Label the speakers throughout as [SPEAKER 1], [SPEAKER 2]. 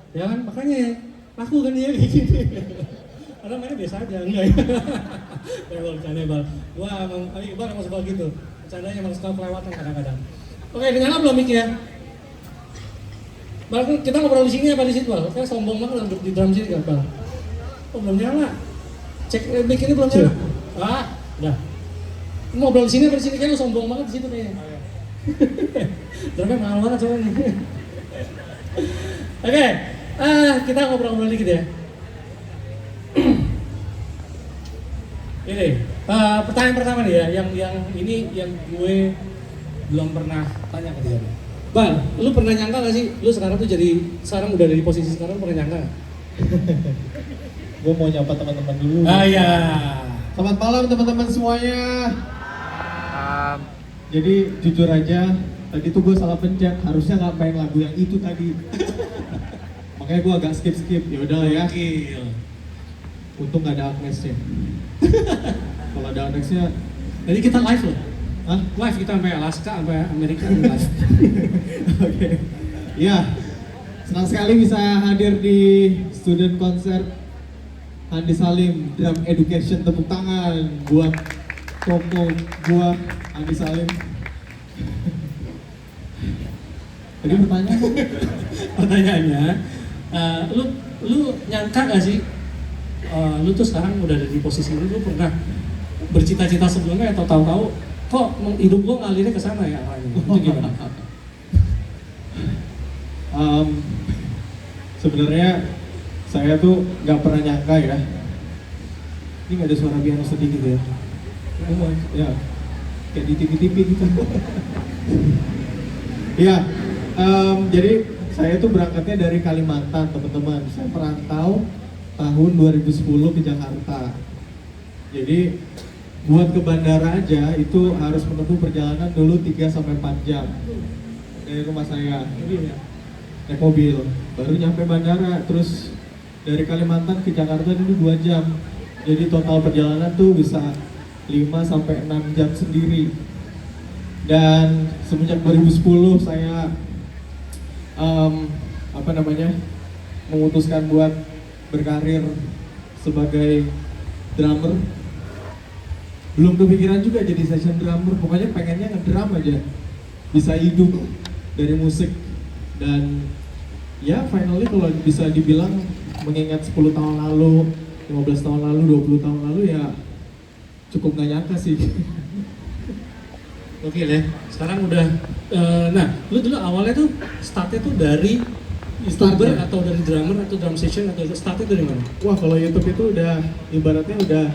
[SPEAKER 1] Ya kan, makanya aku kan dia kayak gini. Karena mainnya biasa aja, enggak ya. Kayak bercanda bal. Gua emang, Iqbal emang suka gitu. Bercandanya emang suka kelewatan kadang-kadang. Oke, nyala belum mic ya? Bal, kita ngobrol di sini apa di situ, Bal? Kan sombong banget untuk di drum sini kan, Bal? Oh, belum nyala. Cek mic ini belum nyala. Ah, udah. Ngobrol di sini apa di sini? Kayaknya lu sombong banget di situ kayaknya. Drumnya mahal banget soalnya. Oke, kita ngobrol-ngobrol dikit ya. Ini, pertanyaan pertama nih ya, yang ini yang gue belum pernah tanya ke dia. Bang, lu pernah nyangka gak sih, lu sekarang sekarang udah dari posisi sekarang, pernah nyangka gak?
[SPEAKER 2] Gue mau nyapa teman-teman dulu.
[SPEAKER 1] Iya.
[SPEAKER 2] Selamat malam teman-teman semuanya. Jadi jujur aja, tadi tuh gue salah pencet, harusnya nggak main lagu yang itu tadi. Makanya gue agak skip. Ya udah ya. Untung nggak ada Agnesnya. Kalau ada Agnesnya,
[SPEAKER 1] Jadi kita live loh.
[SPEAKER 2] hah?
[SPEAKER 1] Live kita sampai Alaska, sampai Amerika live.
[SPEAKER 2] Oke. Ya, senang sekali bisa hadir di student concert Andi Salim Drum Education. Tepuk tangan buat Koko gua Andi Salim. Tadi pertanyaan apa?
[SPEAKER 1] Pertanyaannya, lu nyangka gak sih, lu tuh sekarang udah ada di posisi ini, lu pernah bercita-cita sebelumnya atau tahu-tahu kok hidup gua ngalirnya ke sana ya awalnya? Itu gimana?
[SPEAKER 2] Sebenarnya saya tuh nggak pernah nyangka ya. Ini nggak ada suara piano sedih gitu ya? Ya, kayak di TV-TV gitu. Ya, jadi saya tuh berangkatnya dari Kalimantan teman-teman. Saya perantau tahun 2010 ke Jakarta. Jadi buat ke bandara aja itu harus menempuh perjalanan dulu 3-4 jam dari rumah saya. Naik mobil, baru nyampe bandara, terus dari Kalimantan ke Jakarta itu 2 jam. Jadi total perjalanan tuh bisa 5-6 jam sendiri. Dan semenjak 2010 saya memutuskan buat berkarir sebagai drummer. Belum kepikiran juga jadi session drummer, pokoknya pengennya ngedrum aja, bisa hidup dari musik. Dan ya finally kalau bisa dibilang mengingat 10 tahun lalu, 15 tahun lalu, 20 tahun lalu ya cukup gak nyangka sih.
[SPEAKER 1] Oke deh, sekarang udah, nah lu dulu awalnya tuh startnya tuh dari YouTuber
[SPEAKER 2] Startnya?
[SPEAKER 1] atau dari drummer atau drum session atau startnya dari mana?
[SPEAKER 2] Wah, kalau YouTube itu udah ibaratnya udah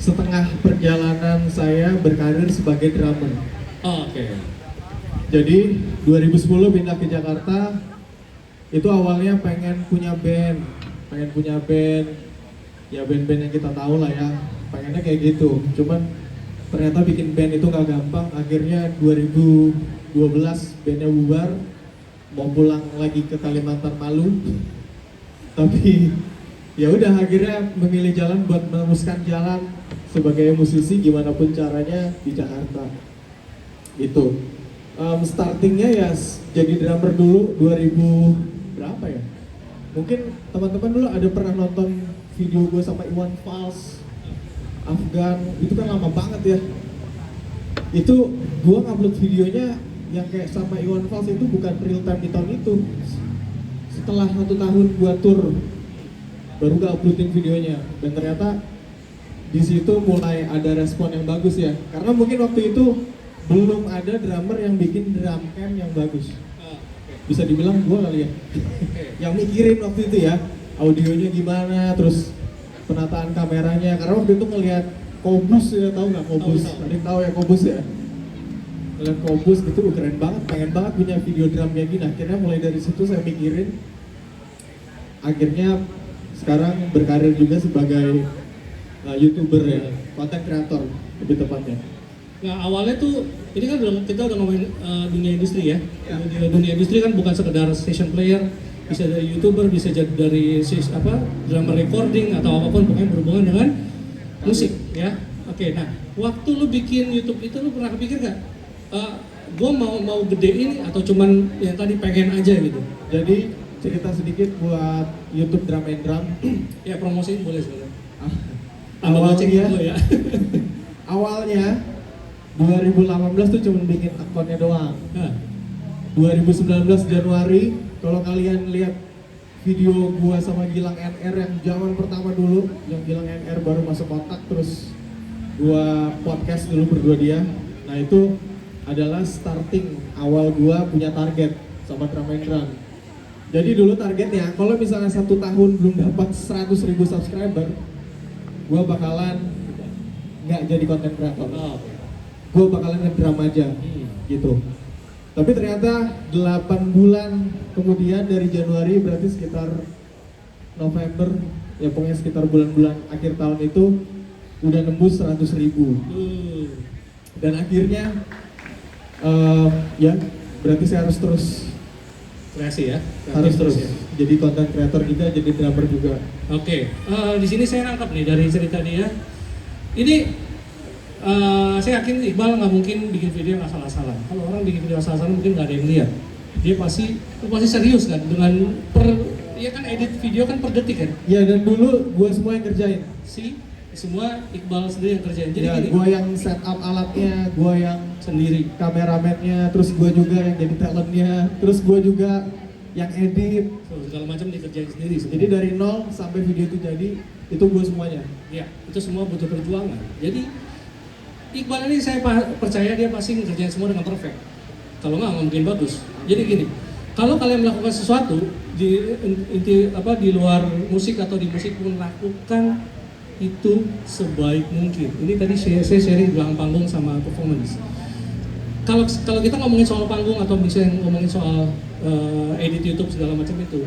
[SPEAKER 2] setengah perjalanan saya berkarir sebagai drummer.
[SPEAKER 1] Oh, oke.
[SPEAKER 2] Jadi 2010 pindah ke Jakarta, itu awalnya pengen punya band, ya band-band yang kita tahu lah ya, pengennya kayak gitu. Cuman ternyata bikin band itu nggak gampang. Akhirnya 2012 bandnya bubar, mau pulang lagi ke Kalimantan malu. Tapi ya udah akhirnya memilih jalan buat meneruskan jalan sebagai musisi gimana pun caranya di Jakarta. Itu startingnya ya jadi drummer dulu 2000 berapa ya? Mungkin teman-teman dulu ada pernah nonton video gue sama Iwan Fals, Afgan, itu kan lama banget ya. Itu gue ngupload videonya yang kayak sama Iwan Fals itu bukan real time di tahun itu. Setelah 1 tahun gue tour, baru gue uploadin videonya. Dan ternyata di situ mulai ada respon yang bagus ya. Karena mungkin waktu itu belum ada drummer yang bikin drum cam yang bagus. Bisa dibilang gue kali ya. Yang mikirin waktu itu ya, audionya gimana, terus penataan kameranya. Karena waktu itu ngelihat Kobus ya, tahu nggak Kobus? Ada yang tahu ya Kobus ya? Ngeliat Kobus gitu, keren banget, pengen banget punya video drum kayak gini. Akhirnya mulai dari situ saya mikirin. Akhirnya sekarang berkarir juga sebagai YouTuber ya, content creator lebih tepatnya.
[SPEAKER 1] Nah awalnya tuh, ini kan kita udah ngomongin dunia industri ya. Dunia industri kan bukan sekedar session player, bisa dari YouTuber, bisa jadi dari drummer recording atau apapun, pokoknya berhubungan dengan musik ya. Oke, nah waktu lu bikin YouTube itu lu pernah kepikir gak? Gue mau gede ini atau cuman yang tadi pengen aja gitu?
[SPEAKER 2] Jadi cerita sedikit buat YouTube Drum and Drum.
[SPEAKER 1] Ya promosiin boleh sebenarnya.
[SPEAKER 2] Ah,
[SPEAKER 1] Tambah goceng
[SPEAKER 2] awalnya,
[SPEAKER 1] dulu ya.
[SPEAKER 2] awalnya 2018 tuh cuma bikin akunnya doang.
[SPEAKER 1] Nah,
[SPEAKER 2] 2019 Januari, kalau kalian lihat video gua sama Gilang NR yang zaman pertama dulu, yang Gilang NR baru masuk kotak, terus gua podcast dulu berdua dia. Nah itu adalah starting awal gua punya target sama Drum and Drum. Jadi dulu targetnya, kalau misalnya 1 tahun belum dapat 100.000 subscriber, gua bakalan nggak jadi content creator.
[SPEAKER 1] oh.
[SPEAKER 2] Gua bakalan ngedrum aja, gitu. Tapi ternyata 8 bulan kemudian dari Januari, berarti sekitar November, ya pokoknya sekitar bulan-bulan akhir tahun itu udah nembus 100.000. Dan akhirnya ya berarti saya harus terus
[SPEAKER 1] Kreasi ya.
[SPEAKER 2] harus terus
[SPEAKER 1] ya.
[SPEAKER 2] jadi content creator juga, jadi drummer juga.
[SPEAKER 1] Oke, di sini saya nangkap nih dari cerita dia. Ini saya yakin Iqbal nggak mungkin bikin video yang asal-asalan. Kalau orang bikin video asal-asalan mungkin nggak ada yang lihat. Dia pasti serius kan dengan ya kan edit video kan per detik kan.
[SPEAKER 2] Ya dan dulu gue semua yang kerjain.
[SPEAKER 1] Semua Iqbal sendiri yang kerjain. Jadi
[SPEAKER 2] Ya,
[SPEAKER 1] gini,
[SPEAKER 2] gue yang setup alatnya, gue yang
[SPEAKER 1] sendiri.
[SPEAKER 2] kameramennya, terus gue juga yang jadi talentnya, terus gue juga yang edit.
[SPEAKER 1] So, segala macam dikerjain sendiri semua.
[SPEAKER 2] Jadi dari nol sampai video itu jadi, itu gue semuanya.
[SPEAKER 1] Ya, itu semua butuh perjuangan. Jadi Iqbal ini saya percaya dia pasti ngerjain semua dengan perfect. Kalau nggak mungkin bagus. Jadi gini, kalau kalian melakukan sesuatu di luar musik atau di musik pun, lakukan itu sebaik mungkin. Ini tadi saya sharing di belakang panggung sama performance. Kalau kita ngomongin soal panggung atau misalnya ngomongin soal edit YouTube segala macam itu,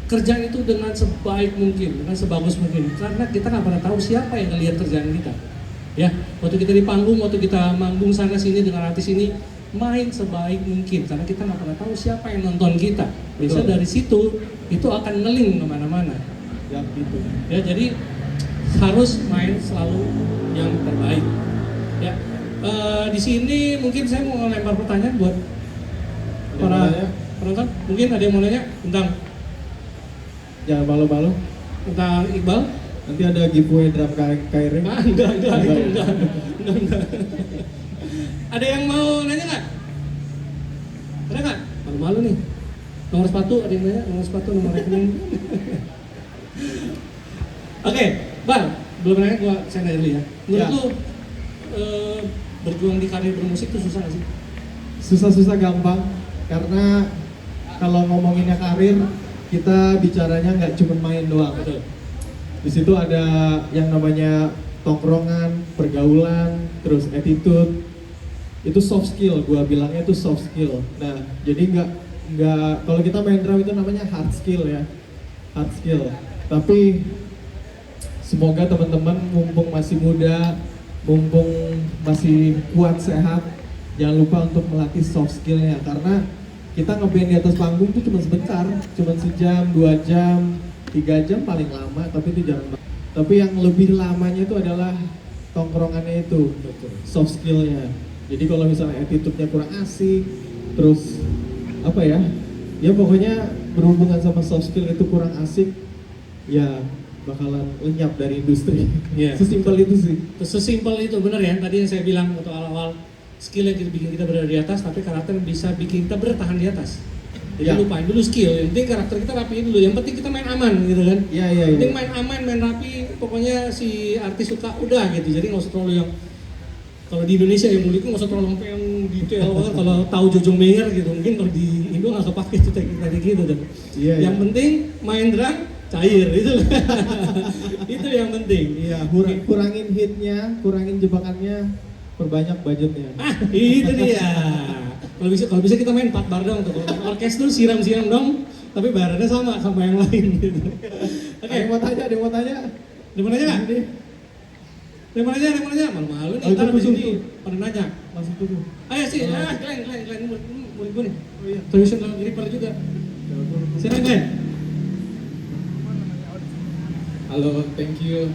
[SPEAKER 1] kerjaan itu dengan sebaik mungkin, dengan sebagus mungkin. Karena kita nggak pernah tahu siapa yang ngelihat kerjaan kita. Ya, waktu kita di panggung, waktu kita manggung sana sini dengan artis ini, main sebaik mungkin. Karena kita nggak pernah tahu siapa yang nonton kita. Bisa dari situ itu akan ngeling kemana-mana.
[SPEAKER 2] Ya gitu.
[SPEAKER 1] Ya, jadi harus main selalu yang terbaik. Ya, di sini mungkin saya mau lempar pertanyaan buat para penonton. Mungkin ada yang mau nanya tentang
[SPEAKER 2] Jangan malu-malu.
[SPEAKER 1] tentang Iqbal.
[SPEAKER 2] Nanti ada giveaway drum kairing.
[SPEAKER 1] Enggak. Ada yang mau nanya nggak? Ada nggak? Malu-malu nih. Nomor sepatu ada yang nanya? Nomor sepatu, nomor rekening. Oke, Bang, belum nanya, saya nanya dulu ya. Menurut
[SPEAKER 2] Ya.
[SPEAKER 1] lu berjuang di karir bermusik itu susah nggak sih?
[SPEAKER 2] Susah-susah gampang, karena kalau ngomonginnya karir, kita bicaranya nggak cuma main doang.
[SPEAKER 1] Betul.
[SPEAKER 2] Di situ ada yang namanya tongkrongan, pergaulan, terus attitude. Itu soft skill, gua bilangnya itu soft skill. Nah, jadi nggak kalau kita main drum itu namanya hard skill ya, hard skill. Tapi semoga teman-teman mumpung masih muda, mumpung masih kuat sehat, jangan lupa untuk melatih soft skillnya, karena kita ngeband di atas panggung itu cuma sebentar, cuma sejam, 2 jam, 3 jam paling lama, tapi itu jarang banget. Tapi yang lebih lamanya itu adalah tongkrongannya itu, soft skillnya. Jadi kalau misalnya attitude-nya kurang asik, terus apa ya, ya pokoknya berhubungan sama soft skill itu kurang asik, ya bakalan lenyap dari industri.
[SPEAKER 1] Iya.
[SPEAKER 2] Sesimpel itu sih.
[SPEAKER 1] Sesimpel itu, benar ya. Tadi yang saya bilang waktu awal-awal, skill yang bikin kita berada di atas, tapi karakter bisa bikin kita bertahan di atas. Jadi
[SPEAKER 2] Ya.
[SPEAKER 1] lupain dulu skill, yang penting karakter kita rapiin dulu. Yang penting kita main aman gitu kan.
[SPEAKER 2] Iya.
[SPEAKER 1] Yang penting main aman, main rapi, pokoknya si artis suka udah gitu. Jadi nggak usah terlalu yang, kalau di Indonesia yang mulik nggak usah terlalu sampai yang detail banget. Kalau tahu Jojo Mayer gitu, mungkin kalau di Indo nggak kepake itu teknik tadi gitu.
[SPEAKER 2] Iya.
[SPEAKER 1] Yang penting main drum cair itu. Itu yang penting.
[SPEAKER 2] Iya, kurangin hitnya, kurangin jebakannya, perbanyak budgetnya.
[SPEAKER 1] Itu dia. Kalau bisa kita main 4 bar dong tuh. Orkestra siram-siram dong, tapi barannya sama yang lain gitu. Oke.
[SPEAKER 2] Ada yang mau tanya?
[SPEAKER 1] Di mana aja nggak?
[SPEAKER 2] Ini.
[SPEAKER 1] Di mana aja? Malu-malu nih.
[SPEAKER 2] Oh,
[SPEAKER 1] Ntar di
[SPEAKER 2] itu
[SPEAKER 1] sini
[SPEAKER 2] tuh.
[SPEAKER 1] pada nanya.
[SPEAKER 2] Masuk dulu.
[SPEAKER 1] Ayo sih,
[SPEAKER 2] Oh.
[SPEAKER 1] Glenn, murid gue nih.
[SPEAKER 2] Oh iya.
[SPEAKER 1] Traditional gripper juga. Silakan Glenn.
[SPEAKER 3] Halo, thank you.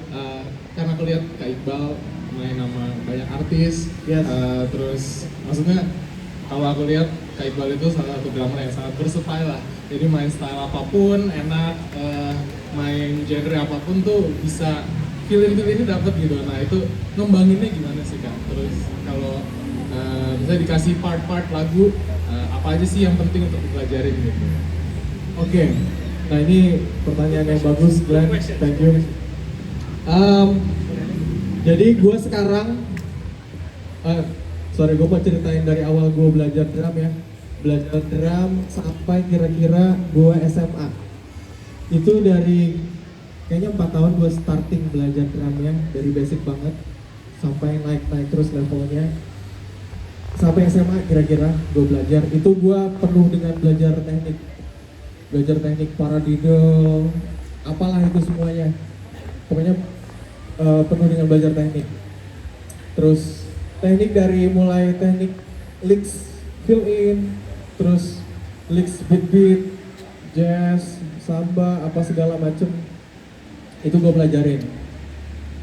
[SPEAKER 3] Karena aku lihat Kak Iqbal main sama banyak artis,
[SPEAKER 2] Yes.
[SPEAKER 3] terus maksudnya kalau aku lihat Kak Iqbal itu salah satu drummer yang sangat versatile lah. Jadi main style apapun enak, main genre apapun tuh bisa feel ini dapat gitu. Nah itu ngembanginnya gimana sih Kak? Terus kalau bisa dikasih part-part lagu, apa aja sih yang penting untuk dipelajarin gitu?
[SPEAKER 2] Oke, nah ini pertanyaan yang bagus Glenn, thank you. Jadi gue sekarang, sorry gue mau ceritain dari awal gue belajar drum ya. Belajar drum sampai kira-kira gue SMA. Itu dari kayaknya 4 tahun gue starting belajar drumnya, dari basic banget sampai naik terus levelnya. Sampai SMA kira-kira gue belajar, itu gue penuh dengan belajar teknik paradiddle, apalah itu semuanya. Pokoknya penuh dengan belajar teknik. Terus teknik dari mulai teknik licks fill in, terus licks beat, jazz, samba, apa segala macem itu gue pelajarin.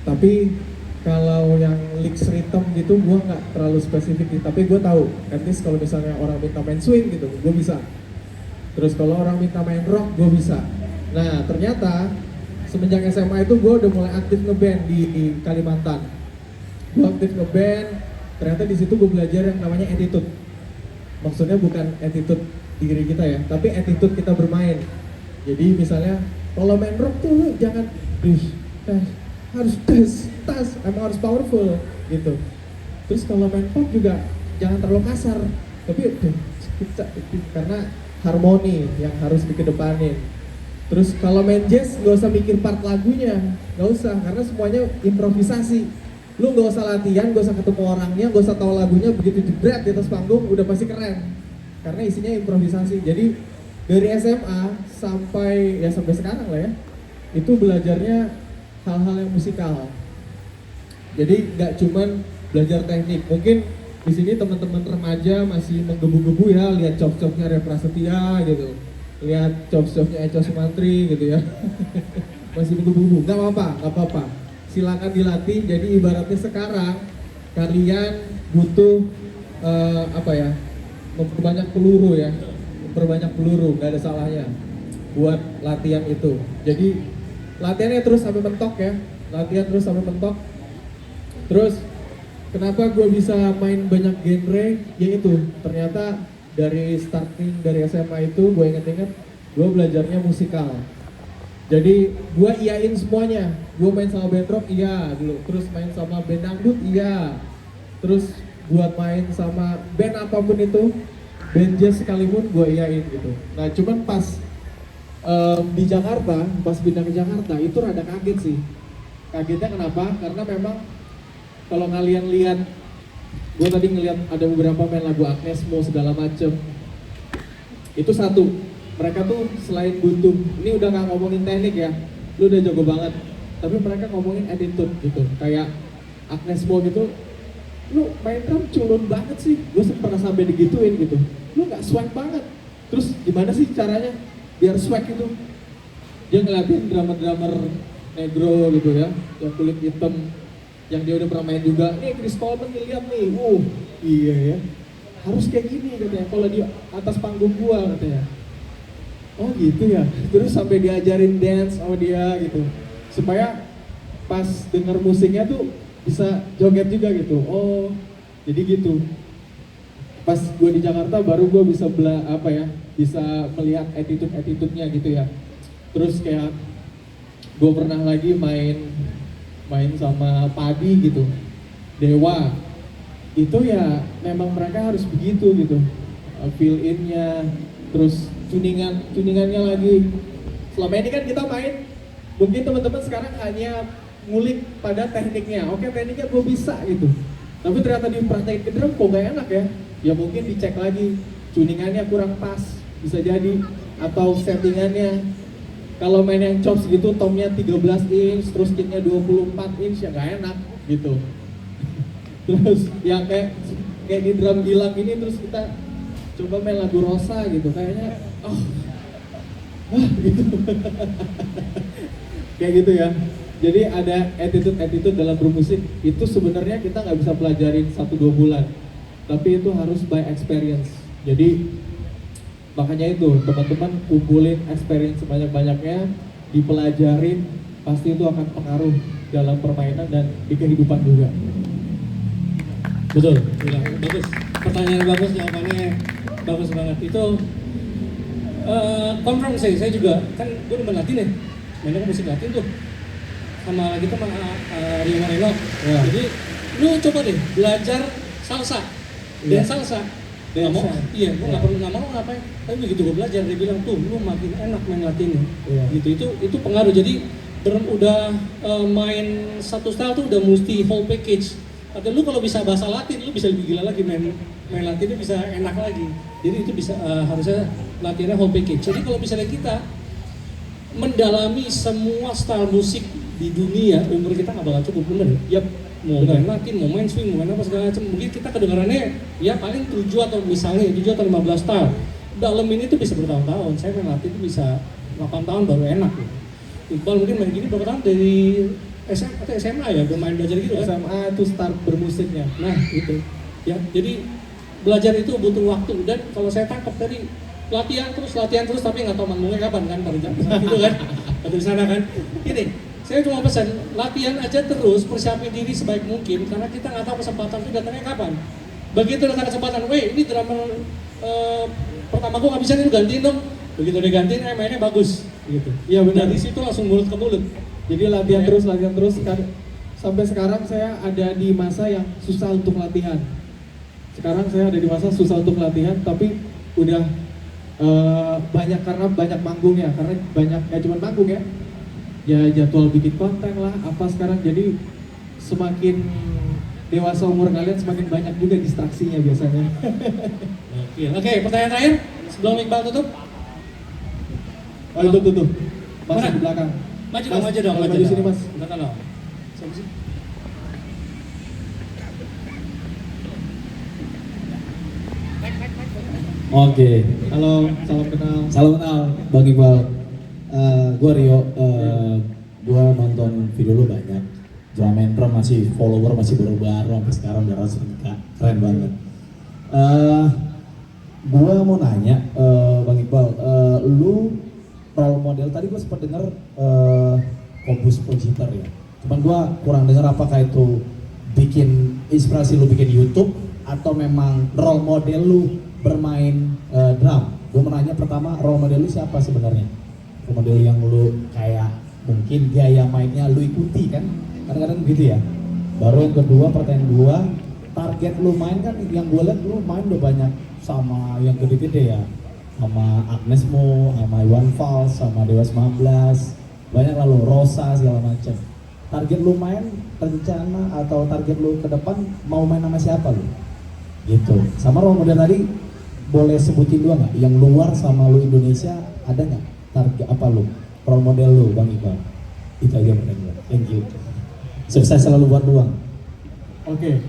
[SPEAKER 2] Tapi kalau yang licks rhythm gitu gue nggak terlalu spesifik, tapi gue tahu at least kalau misalnya orang minta main swing gitu gue bisa. Terus kalau orang minta main rock gue bisa. Nah ternyata semenjak SMA itu gue udah mulai aktif ngeband di Kalimantan. Gue aktif ngeband, ternyata di situ gue belajar yang namanya attitude. Maksudnya bukan attitude diri kita ya, tapi attitude kita bermain. Jadi misalnya kalau main rock tuh lu jangan harus tas, emang harus powerful gitu. Terus kalau main pop juga jangan terlalu kasar, tapi karena harmoni yang harus dikedepanin. Terus kalau main jazz nggak usah mikir part lagunya, nggak usah, karena semuanya improvisasi. Lu nggak usah latihan, nggak usah ketemu orangnya, nggak usah tahu lagunya, begitu jebret di atas panggung udah pasti keren, karena isinya improvisasi. Jadi dari SMA sampai sekarang lah ya, itu belajarnya hal-hal yang musikal. Jadi nggak cuman belajar teknik. Mungkin di sini teman-teman remaja masih menggebu-gebu ya, lihat chop-chopnya Rey Prasetya gitu, lihat chop-chopnya Echo Sumantri gitu ya. Masih menggebu-gebu, nggak apa-apa. Silakan dilatih. Jadi ibaratnya sekarang kalian butuh memperbanyak peluru ya, nggak ada salahnya buat latihan itu. Jadi latihannya terus sampai mentok ya, Terus kenapa gue bisa main banyak genre? Yaitu ternyata dari starting dari SMA itu gue inget-inget gue belajarnya musikal. Jadi gue iyain semuanya. Gue main sama band rock iya dulu, terus main sama band dangdut iya, terus buat main sama band apapun itu, band jazz sekalipun gue iyain gitu. Nah cuman pas di Jakarta, pas pindah ke Jakarta itu rada kaget sih. Kagetnya kenapa? Karena memang kalau kalian lihat, gue tadi ngeliat ada beberapa main lagu Agnes Mo segala macem. Itu satu, mereka tuh selain butuh, ini udah nggak ngomongin teknik ya, lu udah jago banget, tapi mereka ngomongin attitude gitu. Kayak Agnes Mo gitu, lu main drum culun banget sih, gue pernah sampai digituin gitu. Lu nggak swag banget. Terus gimana sih caranya biar swag itu? Dia ngeliatin drummer-drummer negro gitu ya, yang kulit hitam, yang dia udah pernah main juga. Nih Chris Coleman lihat nih, iya ya, harus kayak gini katanya kalau di atas panggung gua katanya. Oh gitu ya. Terus sampai diajarin dance sama dia gitu, supaya pas denger musiknya tuh bisa joget juga gitu. Oh jadi gitu. Pas gue di Jakarta baru gue bisa bisa melihat attitude-nya gitu ya. Terus kayak gue pernah lagi main sama Padi gitu, Dewa. Itu ya memang mereka harus begitu gitu, fill in-nya, terus tuningannya lagi. Selama ini kan kita main, mungkin teman-teman sekarang hanya ngulik pada tekniknya. Oke, tekniknya gue bisa gitu, tapi ternyata dipraktekin ke drum kok gak enak ya. Ya mungkin dicek lagi, tuningannya kurang pas, bisa jadi, atau settingannya. Kalau main yang chops gitu, tomnya 13 inch, terus kitnya 24 inch, ya gak enak gitu. Terus yang kayak di drum Gilang ini, terus kita coba main lagu Rosa gitu, kayaknya gitu. Kayak gitu ya. Jadi ada attitude dalam bermusik, itu sebenarnya kita nggak bisa pelajarin 1-2 bulan, tapi itu harus by experience. Jadi Makanya itu teman-teman kumpulin experience sebanyak-banyaknya, dipelajarin, pasti itu akan pengaruh dalam permainan dan di kehidupan juga.
[SPEAKER 1] Betul, bilang bagus. Pertanyaan bagus, jawabannya bagus banget. Itu confirm saya juga kan gue demen Latin ya, mainnya musik Latin tuh. Sama lagi tuh sama Rio Moreno.
[SPEAKER 2] Ya.
[SPEAKER 1] Jadi lu coba deh belajar salsa,
[SPEAKER 2] Iya.
[SPEAKER 1] dan salsa. Nggak mau, iya, gue nggak perlu nggak mau ngapain. Tapi begitu gue belajar dia bilang tuh, lu makin enak main Latinnya.
[SPEAKER 2] Iya.
[SPEAKER 1] Gitu itu pengaruh. Jadi udah main satu style tuh udah mesti whole package. Atau lu kalau bisa bahasa Latin, lu bisa lebih gila lagi main Latinnya bisa enak lagi. Jadi itu bisa harusnya latihannya whole package. Jadi kalau misalnya kita mendalami semua style musik di dunia, umur kita nggak bakal cukup, bener ya? Yap. Mau main Latin, mau main swing, mau main apa segala macam. Mungkin kita kedengarannya ya paling 7 atau misalnya 7 atau 15 tahun. Dalam ini tuh bisa bertahun-tahun. Saya main Latin itu bisa 8 tahun baru enak. Iqbal mungkin main gini berapa tahun dari SMA atau SMA ya, bermain belajar gitu kan?
[SPEAKER 2] SMA itu start bermusiknya.
[SPEAKER 1] Nah itu ya, jadi belajar itu butuh waktu. Dan kalau saya tangkap tadi latihan terus tapi nggak tahu manggungnya kapan kan, baru jam itu kan atau di sana kan. Ini saya cuma pesan latihan aja terus, persiapin diri sebaik mungkin karena kita nggak tahu kesempatan itu datangnya kapan. Begitu datang kesempatan, weh ini drummer pertama gua nggak bisa nih, lu gantiin dong. Begitu digantiin, mainnya bagus gitu.
[SPEAKER 2] Iya benar.
[SPEAKER 1] Dari situ langsung mulut ke mulut.
[SPEAKER 2] Jadi latihan terus sampai sekarang saya ada di masa yang susah untuk latihan. Sekarang saya ada di masa susah untuk latihan, tapi udah banyak karena banyak manggungnya, karena banyak nggak cuma manggung ya, jadwal bikin konten lah apa sekarang. Jadi semakin dewasa umur kalian semakin banyak juga distraksinya biasanya.
[SPEAKER 1] Oke, pertanyaan terakhir sebelum Iqbal tutup.
[SPEAKER 2] Oh itu tuh masih
[SPEAKER 1] Mana?
[SPEAKER 2] di belakang.
[SPEAKER 1] Maju
[SPEAKER 2] Mas,
[SPEAKER 1] dong, maju dong.
[SPEAKER 2] maju sini mas.
[SPEAKER 1] Belakang dong. Siapa sih?
[SPEAKER 4] Oke,
[SPEAKER 2] Halo, salam kenal.
[SPEAKER 4] salam kenal Bang Iqbal. Gua Rio, gua nonton video lu banyak. Drum and Drum masih follower masih baru-baru sampai sekarang udah ratus juta, keren banget. Gua mau nanya, Bang Iqbal, lu role model tadi gua sempat denger komposer ya. Cuman gua kurang dengar apakah itu bikin inspirasi lu bikin YouTube atau memang role model lu bermain drum. Gue mau nanya pertama, role model lu siapa sebenarnya? Role model yang lu kayak mungkin gaya mainnya lu ikuti kan? Kadang-kadang gitu ya. Baru yang kedua, pertanyaan gua, target lu main kan yang gue lihat lu main udah banyak sama yang gede-gede ya. Sama Agnes Mo, sama Iwan Fals, sama Dewa 19. Banyak lalu Rosa segala macam. Target lu main rencana atau target lu ke depan mau main sama siapa lu? Gitu. Sama role model tadi boleh sebutin dua nggak? Yang luar sama lu Indonesia ada nggak? Target apa lu? Role model lu Bang Iqbal? Itu aja pertanyaan gua. Thank you. Sukses selalu buat lu Bang.
[SPEAKER 2] Oke,